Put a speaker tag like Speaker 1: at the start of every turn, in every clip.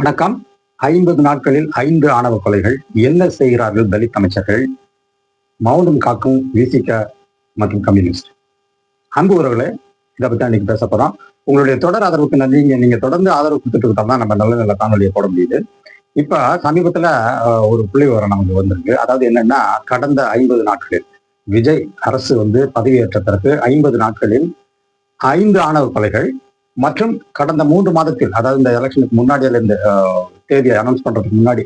Speaker 1: வணக்கம். 50 நாட்களில் 5 ஆணவ கொலைகள். என்ன செய்கிறார்கள் தலித் அமைச்சர்கள்? மௌனம் காக்கும் விசிக மற்றும் கம்யூனிஸ்ட். அன்பு உறவுகளே, இதை பத்தி இன்னைக்கு பேச போறோம். உங்களுடைய தொடர் ஆதரவுக்கு நன்றி. நீங்க தொடர்ந்து ஆதரவு கொடுத்துட்டு இருந்தா தான் நம்ம நல்ல நல்ல காணொலியை போட முடியுது. இப்ப சமீபத்துல ஒரு புள்ளி விவரம் நமக்கு வந்திருக்கு. அதாவது என்னன்னா, கடந்த 50 நாட்களில் விஜய் அரசு பதவியேற்ற பிறகு 50 நாட்களில் 5 ஆணவ கொலைகள் மற்றும் கடந்த 3 மாதத்தில், அதாவது இந்த எலெக்ஷனுக்கு முன்னாடி இந்த தேதியை அனௌன்ஸ் பண்றதுக்கு முன்னாடி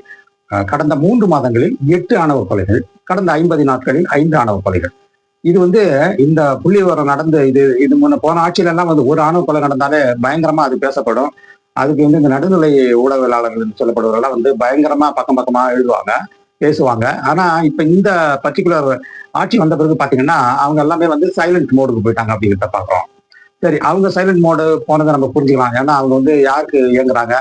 Speaker 1: கடந்த 3 மாதங்களில் 8 ஆணவ கொலைகள், கடந்த 50 நாட்களில் 5 ஆணவ கொலைகள். இது இந்த புள்ளி விவரம் நடந்து இது முன்ன போன ஆட்சியில எல்லாம் ஒரு ஆணவ கொலை நடந்தாலே பயங்கரமா அது பேசப்படும். அதுக்கு இந்த நடுநிலை ஊடகவியலாளர்கள் சொல்லப்படுவதெல்லாம் பயங்கரமா பக்கம் பக்கமா எழுதுவாங்க, பேசுவாங்க. ஆனா இப்ப இந்த பர்டிகுலர் ஆட்சி வந்த பிறகு பாத்தீங்கன்னா அவங்க எல்லாமே சைலண்ட் மோடுக்கு போயிட்டாங்க அப்படிங்கிறத பாக்குறோம். சரி, அவங்க சைலண்ட் மோடு போனதை நம்ம புரிஞ்சுக்கலாம். ஏன்னா அவங்க யாருக்கு இயங்குறாங்க,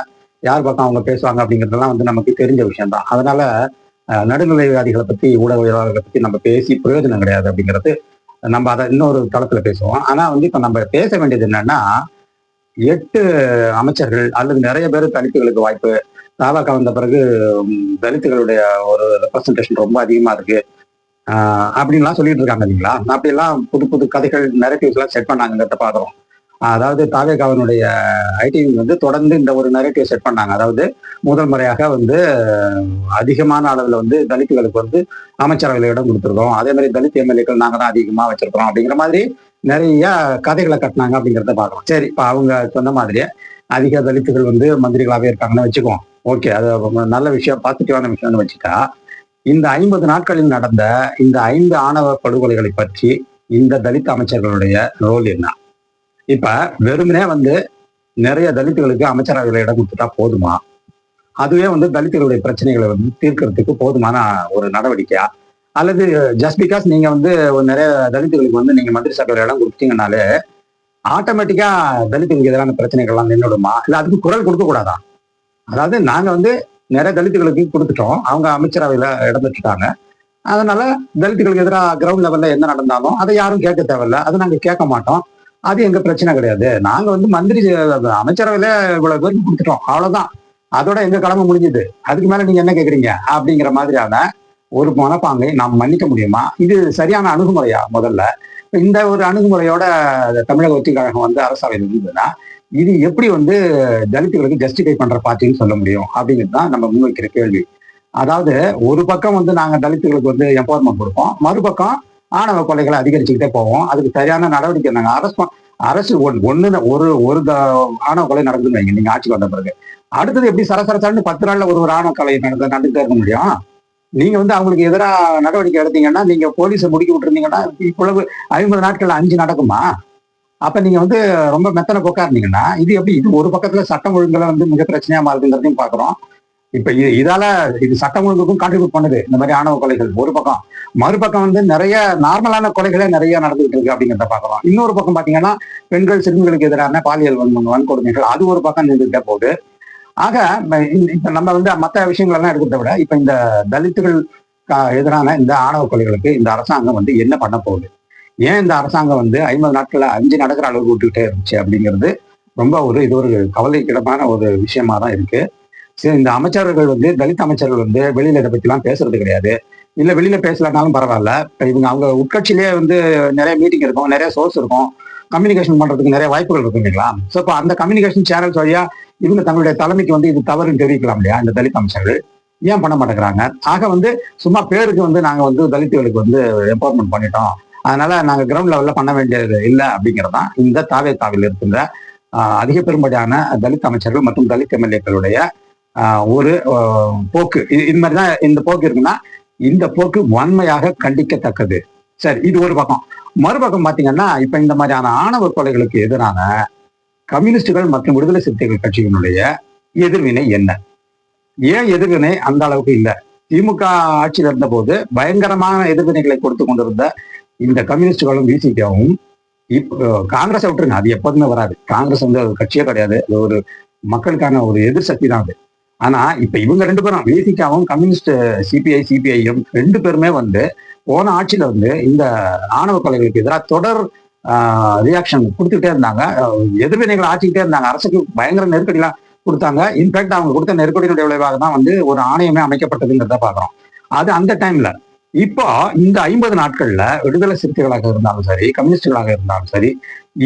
Speaker 1: யார் பக்கம் அவங்க பேசுவாங்க அப்படிங்கிறதெல்லாம் நமக்கு தெரிஞ்ச விஷயம் தான். அதனால நடுநிலைவாதிகளை பத்தி, ஊடகவியலாளர்களை பத்தி நம்ம பேசி பிரயோஜனம் கிடையாது அப்படிங்கிறது. நம்ம அதை இன்னொரு தளத்துல பேசுவோம். ஆனா இப்ப நம்ம பேச வேண்டியது என்னன்னா, 8 அமைச்சர்கள் அல்லது நிறைய பேர் தலித்துகளுக்கு வாய்ப்பு, தாவாக்கா வந்த பிறகு தலித்துகளுடைய ஒரு ரெப்ரசன்டேஷன் ரொம்ப அதிகமா இருக்கு அப்படின்லாம் சொல்லிட்டு இருக்காங்க இல்லைங்களா? அப்படியெல்லாம் புது புது கதைகள், நெரேட்டிவ்ஸ் எல்லாம் செட் பண்ணாங்கிறத பாக்குறோம். அதாவது தாவேகாவினுடைய ஐடி தொடர்ந்து இந்த ஒரு நெரேட்டிவ் செட் பண்ணாங்க. அதாவது முதல் முறையாக அதிகமான அளவுல தலித்துகளுக்கு அமைச்சரவையில இடம் கொடுத்துருக்கோம், அதே மாதிரி தலித் எம்எல்ஏக்கள் நாங்க தான் அதிகமா வச்சிருக்கிறோம் அப்படிங்கிற மாதிரி நிறைய கதைகளை கட்டினாங்க அப்படிங்கிறத பாக்குறோம். சரி, இப்ப அவங்க சொன்ன மாதிரியே அதிக தலித்துகள் மந்திரிகளாவே இருக்காங்கன்னு வச்சுக்குவோம். ஓகே, அது நல்ல விஷயம், பாசிட்டிவான விஷயம்னு வச்சுட்டா, இந்த 50 நாட்களில் நடந்த இந்த 5 ஆணவ படுகொலைகளை பற்றி இந்த தலித் அமைச்சர்களுடைய ரோல் என்ன? இப்ப வெறுமனே நிறைய தலித்துகளுக்கு அமைச்சரவையில இடம் கொடுத்துட்டா போதுமா? அதுவே தலித்துகளுடைய பிரச்சனைகளை தீர்க்கறதுக்கு போதுமான ஒரு நடவடிக்கையா? அல்லது ஜஸ்ட் பிகாஸ் நீங்க நிறைய தலித்துகளுக்கு நீங்க மந்திரி சபையில இடம் கொடுத்தீங்கன்னாலே ஆட்டோமேட்டிக்கா தலித்துகளுக்கு எதிரான பிரச்சனைகள்லாம் நின்றுடுமா? இல்ல அதுக்கு குரல் கொடுக்க கூடாதா? அதாவது நாங்க நிறைய தலித்துகளுக்கு கொடுத்துட்டோம், அவங்க அமைச்சரவையில இடம் பெற்றுட்டாங்க, அதனால தலித்துகளுக்கு எதிராக கிரவுண்ட் லெவல்ல என்ன நடந்தாலும் அதை யாரும் கேட்க தேவையில்ல, அதை நாங்க கேட்க மாட்டோம், அது எங்க பிரச்சனை கிடையாது, நாங்க மந்திரி அமைச்சரவையில இவ்வளவு பேருக்கு கொடுத்துட்டோம், அவ்வளவுதான், அதோட எங்க கடமை முடிஞ்சது, அதுக்கு மேல நீங்க என்ன கேக்குறீங்க அப்படிங்கிற மாதிரியான ஒரு மனப்பாங்கை நாம் மன்னிக்க முடியுமா? இது சரியான அணுகுமுறையா? முதல்ல இந்த ஒரு அணுகுமுறையோட தமிழக வெற்றி கழகம் அரசவையில் இருந்ததுன்னா இது எப்படி தலித்துகளுக்கு ஜஸ்டிஃபை பண்ற பார்ட்டின்னு சொல்ல முடியும் அப்படிங்கிறது தான் நம்ம முன்வைக்கிற கேள்வி. அதாவது ஒரு பக்கம் நாங்க தலித்துகளுக்கு எம்பவர்மெண்ட் கொடுப்போம், மறுபக்கம் ஆணவ கொலைகளை அதிகரிச்சுக்கிட்டே போவோம், அதுக்கு சரியான நடவடிக்கை நாங்க அரசு ஒரு ஆணவ கொலை நடந்துன்னு வைங்க நீங்க ஆட்சிக்கு வந்த பிறகு, அடுத்தது எப்படி சரசரசான்னு 10 நாள்ல ஒரு ஆணவ கொலை நடந்துட்டே இருக்க முடியும்? நீங்க அவங்களுக்கு எதிராக நடவடிக்கை எடுத்தீங்கன்னா, நீங்க போலீஸை முடுக்கி விட்டுருந்தீங்கன்னா இவ்வளவு 50 நாட்கள்ல 5 நடக்குமா? அப்ப நீங்க ரொம்ப மெத்தனை போக்கா இருந்தீங்கன்னா இது எப்படி? இது ஒரு பக்கத்துல சட்டம் ஒழுங்குல மிக பிரச்சனையா மாறுதுங்கிறதையும் பாக்குறோம். இப்ப இதால இது சட்டம் ஒழுங்குக்கும் கான்ட்ரிபியூட் பண்ணுது இந்த மாதிரி ஆணவ கொலைகள் ஒரு பக்கம், மறுபக்கம் நிறைய நார்மலான கொலைகளே நிறைய நடந்துகிட்டு இருக்கு அப்படிங்கிறத பாக்குறோம். இன்னொரு பக்கம் பாத்தீங்கன்னா பெண்கள், சிறுமிகளுக்கு எதிரான பாலியல் வன்கொடுமைகள் அது ஒரு பக்கம் நின்றுகிட்டே போகுது. ஆக இப்ப நம்ம மற்ற விஷயங்கள் எல்லாம் எடுக்கிறத விட இப்ப இந்த தலித்துகள் எதிரான இந்த ஆணவ கொலைகளுக்கு இந்த அரசாங்கம் என்ன பண்ண போகுது? ஏன் இந்த அரசாங்கம் 50 நாட்கள்ல 5 நடக்கிற அளவுக்கு விட்டுக்கிட்டே இருந்துச்சு அப்படிங்கிறது ரொம்ப இது ஒரு கவலைக்கிடமான ஒரு விஷயமா தான் இருக்கு. சரி, இந்த அமைச்சர்கள் தலித் அமைச்சர்கள் வெளியில இதை பத்தி எல்லாம் பேசுறது கிடையாது, இல்ல வெளியில பேசலனாலும் பரவாயில்ல, இவங்க அவங்க உட்கட்சியிலேயே நிறைய மீட்டிங் இருக்கும், நிறைய சோர்ஸ் இருக்கும், கம்யூனிகேஷன் பண்றதுக்கு நிறைய வாய்ப்புகள் இருக்கும் இல்லைங்களா? சோ இப்போ அந்த கம்யூனிகேஷன் சேனல்ஸ் வழியா இவங்க தங்களுடைய தலைமைக்கு இது தவறுன்னு தெரிவிக்கலாம் இல்லையா? இந்த தலித் அமைச்சர்கள் ஏன் பண்ண மாட்டேங்கிறாங்க? ஆக சும்மா பேருக்கு நாங்க தலித்துகளுக்கு எம்பவர்மெண்ட் பண்ணிட்டோம், அதனால நாங்க கிரவுண்ட் லெவல்ல பண்ண வேண்டியது இல்லை அப்படிங்கிறதான் இந்த தாவேகாவில் இருக்கின்ற அதிக பெரும்படியான தலித் அமைச்சர்கள் மற்றும் தலித் எம்எல்ஏக்களுடைய ஒரு போக்கு. இது மாதிரிதான் இந்த போக்கு இருக்குன்னா இந்த போக்கு வன்மையாக கண்டிக்கத்தக்கது. சரி, இது ஒரு பக்கம். மறுபக்கம் பாத்தீங்கன்னா இப்ப இந்த மாதிரியான ஆணவ கொலைகளுக்கு எதிரான கம்யூனிஸ்டுகள் மற்றும் விடுதலை சிறுத்தைகள் கட்சியினுடைய எதிர்வினை என்ன? ஏன் எதிர்வினை அந்த அளவுக்கு இல்லை? திமுக ஆட்சியில் இருந்த போது பயங்கரமான எதிர்வினைகளை கொடுத்து கொண்டிருந்த இந்த கம்யூனிஸ்டுகளும் விசிகாவும் இப்போ காங்கிரஸை விட்டுருங்க, அது எப்போதுமே வராது, காங்கிரஸ் ஒரு கட்சியே கிடையாது, அது ஒரு மக்களுக்கான ஒரு எதிர் சக்தி தான் அது. ஆனா இப்ப இவங்க 2 பேரும் விசிகாவும் கம்யூனிஸ்ட் சிபிஐஎம் 2 பேருமே போன ஆட்சியில இந்த ஆணவ கொலைகளுக்கு எதிராக தொடர் ரியாக்ஷன் கொடுத்துக்கிட்டே இருந்தாங்க, எதிர்வினைகளை ஆட்சிக்கிட்டே இருந்தாங்க, அரசுக்கு பயங்கர நெருக்கடிலாம் கொடுத்தாங்க. இன்ஃபேக்ட் அவங்க கொடுத்த நெருக்கடியினுடைய விளைவாக தான் வந்து ஒரு ஆணையமே அமைக்கப்பட்டதுங்கிறத பாக்குறோம். அது அந்த டைம்ல. இப்போ இந்த 50 நாட்கள்ல விடுதலை சிறுத்தைகளாக இருந்தாலும் சரி, கம்யூனிஸ்டுகளாக இருந்தாலும் சரி,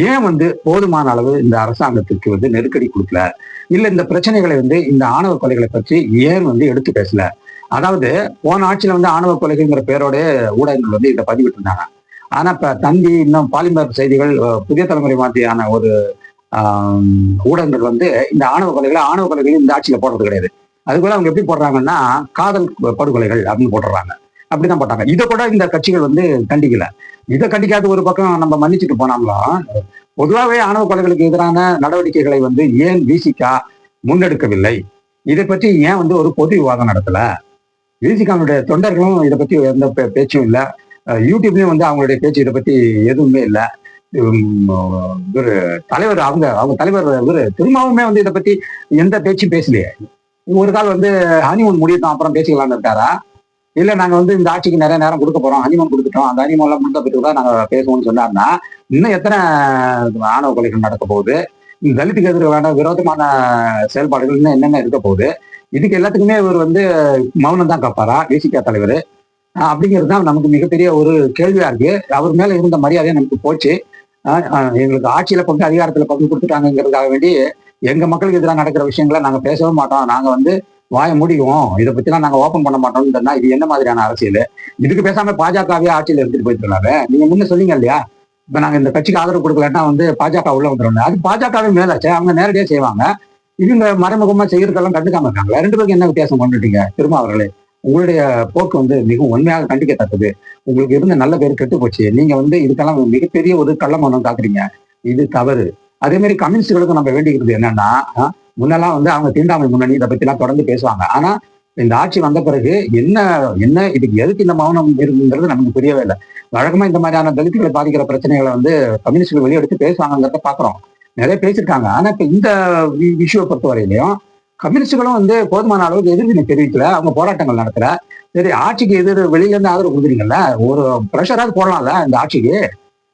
Speaker 1: ஏன் வந்து போதுமான அளவு இந்த அரசாங்கத்துக்கு வந்து நெருக்கடி கொடுக்கல? இல்ல இந்த பிரச்சனைகளை வந்து இந்த ஆணவ கொலைகளை பற்றி ஏன் வந்து எடுத்து பேசல? அதாவது போன ஆட்சியில வந்து ஆணவ கொலைகள்ங்கிற பேரோட ஊடகங்கள் வந்து இதை பதிவிட்டு இருந்தாங்க. ஆனா இப்ப தந்தி, இன்னும் பாலிமர் செய்திகள், புதிய தலைமுறை மாதிரியான ஒரு ஊடகங்கள் வந்து இந்த ஆணவ கொலைகள் இந்த ஆட்சியில போடுறது கிடையாது. அதுக்குள்ள அவங்க எப்படி போடுறாங்கன்னா, காதல் படுகொலைகள் அப்படின்னு போட்டுறாங்க. அப்படிதான் போட்டாங்க. இதை கூட இந்த கட்சிகள் வந்து கண்டிக்கல. இதை கண்டிக்காத ஒரு பக்கம் நம்ம மன்னிச்சுட்டு போனாலும், பொதுவாகவே ஆணவ கொலைகளுக்கு எதிரான நடவடிக்கைகளை வந்து ஏன் விசிகா முன்னெடுக்கவில்லை? இதை பற்றி ஏன் வந்து ஒரு பொது விவாதம் நடத்தல? விசிகாவுடைய தொண்டர்களும் இதை பத்தி எந்த பேச்சும் இல்லை. யூடியூப்லயும் வந்து அவங்களுடைய பேச்சு இதை பத்தி எதுவுமே இல்லை. இவரு தலைவர் அவங்க அவங்க தலைவர் இவரு திரும்பவுமே வந்து இதை பத்தி எந்த பேச்சும் பேசலையே. ஒரு கால் வந்து ஹனிமூன் முடியட்டும் அப்புறம் பேசிக்கலாம்னு இருக்காரா? இல்ல நாங்க வந்து இந்த ஆட்சிக்கு நிறைய நேரம் கொடுக்க போறோம், ஹனிமூன் கொடுத்துட்டோம், அந்த ஹனிமூன் எல்லாம் முடிந்த பிறகு தான் நாங்க பேசுவோம்னு சொன்னார்னா, இன்னும் எத்தனை ஆணவ கொலைகள் நடக்க போகுது? தலித்துக்கு எதிரான விரோதமான செயல்பாடுகள் இன்னும் என்னென்ன இருக்க போகுது? இதுக்கு எல்லாத்துக்குமே இவர் வந்து மௌனம் தான் காப்பாரா விசிகா தலைவர்? அப்படிங்கிறது தான் நமக்கு மிகப்பெரிய ஒரு கேள்வியா இருக்கு. அவர் மேல இருந்த மரியாதையை நமக்கு போச்சு. எங்களுக்கு ஆட்சியில பங்கு, அதிகாரத்துல பங்கு கொடுத்துட்டாங்கிறதுக்காக வேண்டி எங்க மக்களுக்கு எதிராக நடக்கிற விஷயங்களை நாங்க பேசவே மாட்டோம், நாங்க வந்து வாய மூடிக்குவோம், இதை பத்திலாம் நாங்க ஓப்பன் பண்ண மாட்டோம்னு சொன்னா இது என்ன மாதிரியான அரசியல்? இதுக்கு பேசாம பாஜகவே ஆட்சியில எடுத்துட்டு போயிட்டு இருக்காங்க. நீங்க முன்ன சொன்னீங்க இல்லையா, இப்ப நாங்க இந்த கட்சிக்கு ஆதரவு கொடுக்கலன்னா வந்து பாஜக உள்ள வந்துடும். அது பாஜகவே மேலாச்சு, அவங்க நேரடியா செய்வாங்க. இவங்க மறைமுகமா செய்யறதெல்லாம் கண்டுக்காம இருக்காங்க. ரெண்டு பேருக்கு என்ன வித்தியாசம் கொண்டுட்டீங்க? அவர்களே, உங்களுடைய போக்கு வந்து மிகவும் உண்மையாக கண்டிக்கத்தக்கது. உங்களுக்கு இருந்த நல்ல பேர் கெட்டு போச்சு. நீங்க வந்து இதுக்கெல்லாம் மிகப்பெரிய ஒரு கள்ளமௌனம் காக்குறீங்க. இது தவறு. அதே மாதிரி கம்யூனிஸ்டுகளுக்கு நம்ம வேண்டிக்கிறது என்னன்னா, முன்னெல்லாம் வந்து அவங்க தீண்டாமை முன்னணி இதை பத்தி எல்லாம் தொடர்ந்து பேசுவாங்க. ஆனா இந்த ஆட்சி வந்த பிறகு என்ன என்ன இதுக்கு எதுக்கு இந்த மௌனம் இருக்குங்கிறது நமக்கு புரியவே இல்லை. வழக்கமா இந்த மாதிரியான தலித்துகளை பாதிக்கிற பிரச்சனைகளை வந்து கம்யூனிஸ்டுகள் வெளியெடுத்து பேசுவாங்கிறத பாக்குறோம். நிறைய பேசியிருக்காங்க. ஆனா இப்ப இந்த விஷயம் பொறுத்தவரையிலையும் கம்யூனிஸ்டுகளும் வந்து போதுமான அளவுக்கு எதிர்வினை தெரிவிக்கல. அவங்க போராட்டங்கள் நடத்தல. சரி, ஆட்சிக்கு வெளியில இருந்து ஆதரவு கொடுக்குறீங்கல்ல, ஒரு ப்ரெஷராவது போடலாம்ல இந்த ஆட்சிக்கு.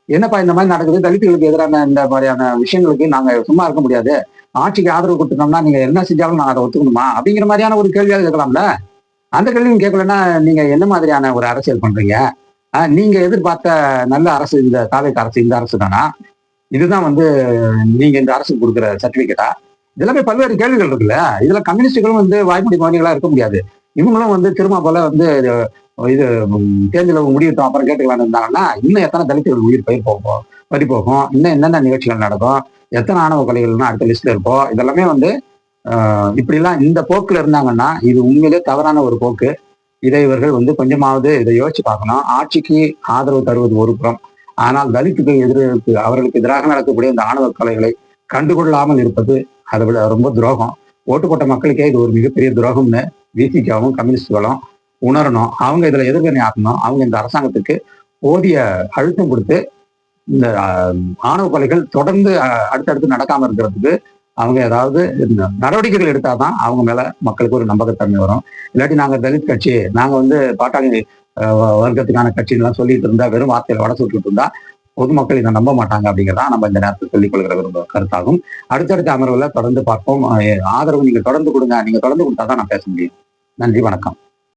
Speaker 1: என்னப்பா இந்த மாதிரி நடக்குது, தலித்துகளுக்கு எதிரான இந்த மாதிரியான விஷயங்களுக்கு நாங்க சும்மா இருக்க முடியாது, ஆட்சிக்கு ஆதரவு கொடுத்துட்டோம்னா நீங்க என்ன செஞ்சாலும் நாங்க அதை ஒத்துக்கணுமா அப்படிங்கிற மாதிரியான ஒரு கேள்வியாவது கேட்கலாம்ல. அந்த கேள்வியும் கேட்கலன்னா நீங்க என்ன மாதிரியான ஒரு அரசியல் பண்றீங்க? நீங்க எதிர்பார்த்த நல்ல அரசு இந்த தாவேக்கு அரசு, இந்த அரசு தானா? இதுதான் வந்து நீங்க இந்த அரசுக்கு கொடுக்குற சர்டிபிகேட்டா? இதெல்லாமே பல்வேறு கேள்விகள் இருக்குல்ல. இதுல கம்யூனிஸ்டுகளும் வந்து வாய்மொழி மௌனிகளா இருக்க முடியாது. இவங்களும் வந்து திரும்ப போல வந்து இது தேர்தல் முடியட்டும் அப்புறம் கேட்டுக்கலாம்னு இருந்தாங்கன்னா, இன்னும் எத்தனை தலித்துகள் உயிர் பறி போகும், இன்னும் என்னென்ன நிகழ்ச்சிகள் நடக்கும், எத்தனை ஆணவ கொலைகள்னா அடுத்த லிஸ்ட்ல இருக்கும். இதெல்லாமே வந்து இப்படிலாம் இந்த போக்குல இருந்தாங்கன்னா இது உண்மையிலே தவறான ஒரு போக்கு. இதை இவர்கள் வந்து கொஞ்சமாவது இதை யோசிச்சு பார்க்கணும். ஆட்சிக்கு ஆதரவு தருவது ஒரு புறம், ஆனால் தலித்துக்கு எதிர்க்கு அவர்களுக்கு எதிராக நடக்கக்கூடிய இந்த ஆணவ கொலைகளை கண்டுகொள்ளாமல் இருப்பது அதை விட ரொம்ப துரோகம். ஓட்டு போட்ட மக்களுக்கே இது ஒரு மிகப்பெரிய துரோகம்னு விசிகாவும் கம்யூனிஸ்டுகளும் உணரணும். அவங்க இதுல எதிர்வினை ஆக்கணும். அவங்க இந்த அரசாங்கத்துக்கு போதிய அழுத்தம் கொடுத்து இந்த ஆணவ கொலைகள் தொடர்ந்து அடுத்தடுத்து நடக்காம இருக்கிறதுக்கு அவங்க ஏதாவது நடவடிக்கைகள் எடுத்தாதான் அவங்க மேல மக்களுக்கு ஒரு நம்பகத்தன்மை வரும். இல்லாட்டி நாங்க தலித் கட்சி, நாங்க வந்து பாட்டாளி வர்க்கத்துக்கான கட்சின்னு சொல்லிட்டு இருந்தா, வெறும் வார்த்தையில வட சுட்டுட்டு இருந்தா பொதுமக்கள் இதை நம்ப மாட்டாங்க அப்படிங்கிறதா நம்ம இந்த நேரத்தில் சொல்லிக் கொள்கிற கருத்தாகும். அடுத்தடுத்த அமர்வுல தொடர்ந்து பார்ப்போம். ஆதரவு நீங்க தொடர்ந்து கொடுங்க. நீங்க தொடர்ந்து கொடுத்தாதான் நான் பேச முடியும். நன்றி, வணக்கம்.